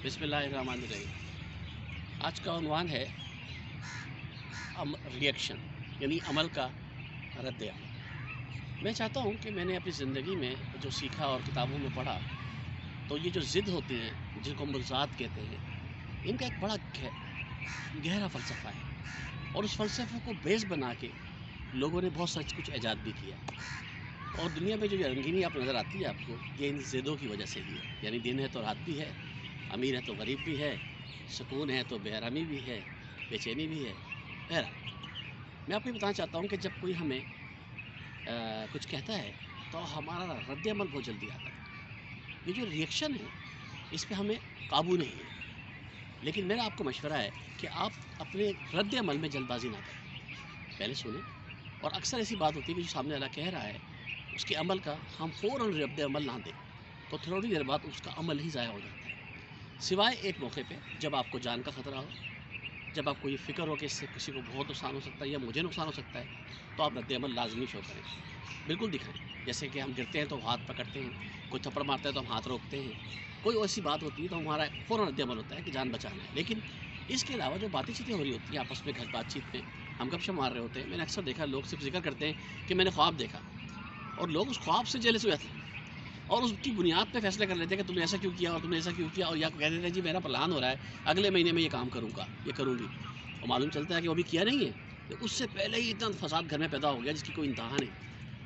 बिस्मिल्लाहिर्रहमानिर्रहीम। आज का उन्वान है रिएक्शन, यानी अमल का रद्द अमल। मैं चाहता हूँ कि मैंने अपनी ज़िंदगी में जो सीखा और किताबों में पढ़ा, तो ये जो ज़िद होती हैं जिनको मुल्ज़ात कहते हैं, इनका एक बड़ा गहरा फ़लसफ़ा है और उस फ़लसफ़े को बेस बना के लोगों ने बहुत सच कुछ ईजाद भी किया। और दुनिया में जो ये रंगीनी आप नज़र आती है आपको, ये इन ज़िदों की वजह से ही है। यानी दिन है तो रात भी है, अमीर है तो गरीब भी है, सुकून है तो बेआरामी भी है, बेचैनी भी है। बहरहाल मैं आपको ये बताना चाहता हूँ कि जब कोई हमें कुछ कहता है तो हमारा रद्द अमल बहुत जल्दी आता है। ये जो रिएक्शन है, इस पे हमें काबू नहीं है। लेकिन मेरा आपको मशवरा है कि आप अपने रद्द अमल में जल्दबाजी ना करें, पहले सुनें। और अक्सर ऐसी बात होती है कि जो सामने वाला कह रहा है, उसके अमल का हम फ़ौरन रद्द अमल ना दें, तो थोड़ी देर बाद उसका अमल ही ज़ाया हो जाता है। सिवाय एक मौके पे, जब आपको जान का ख़तरा हो, जब आपको ये फ़िक्र हो कि इससे किसी को बहुत नुकसान हो सकता है या मुझे नुकसान हो सकता है, तो आप रद्द अमल लाज़मी शो करें, बिल्कुल दिखाएँ। जैसे कि हम गिरते हैं तो हाथ पकड़ते हैं, कोई थप्पड़ मारता है तो हम हाथ रोकते हैं, कोई ऐसी बात होती है तो हमारा फ़ौरन रद्द अमल होता है कि जान बचाना है। लेकिन इसके अलावा जो बातें चीतें हो रही होती हैं आपस में, घर बातचीत में हम गपशप मार रहे होते हैं, मैंने अक्सर देखा लोग सिर्फ़ ज़िक्र करते हैं कि मैंने ख्वाब देखा, और लोग उस ख्वाब से जेलस हो जाते हैं और उसकी बुनियाद पे फैसले कर लेते हैं कि तुमने ऐसा क्यों किया और तुमने ऐसा क्यों किया, और या कह देते हैं जी मेरा प्लान हो रहा है, अगले महीने में ये काम करूँगा, ये करूँगी, और मालूम चलता है कि वो अभी किया नहीं है, तो उससे पहले ही इतना फसाद घर में पैदा हो गया जिसकी कोई इंतहा नहीं।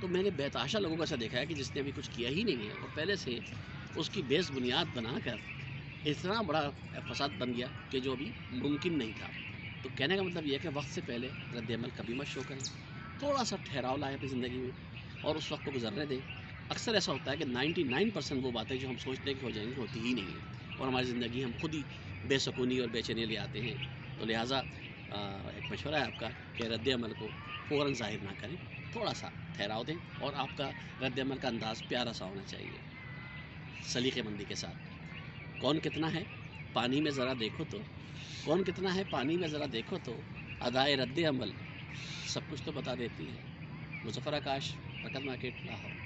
तो मैंने बेतहाशा लोगों को ऐसा देखा है कि जिसने अभी कुछ किया ही नहीं है और पहले से उसकी बेस बुनियाद बनाकर इतना बड़ा फसाद बन गया कि जो अभी मुमकिन नहीं था। तो कहने का मतलब ये है कि वक्त से पहले रद्द अमल कभी मत शो करें, थोड़ा सा ठहराव लाएँ अपनी ज़िंदगी में और उस वक्त को गुजरने दें। अक्सर ऐसा होता है कि 99% वो बातें जो हम सोचते हैं कि हो जाएंगी, होती ही नहीं है, और हमारी ज़िंदगी हम खुद ही बेसुकूनी और बेचैनी ले आते हैं। तो लिहाजा एक मशवरा है आपका कि रद्द अमल को फ़ौरन ज़ाहिर ना करें, थोड़ा सा ठहराव दें, और आपका रद्द अमल का अंदाज़ प्यारा सा होना चाहिए, सलीक़ेमंदी के साथ। कौन कितना है पानी में ज़रा देखो तो, कौन कितना है पानी में ज़रा देखो तो, अदाए रद्द अमल सब कुछ तो बता देती है। मुज़फ़्फ़र आकाश, बरकत मार्केट, लाहौर।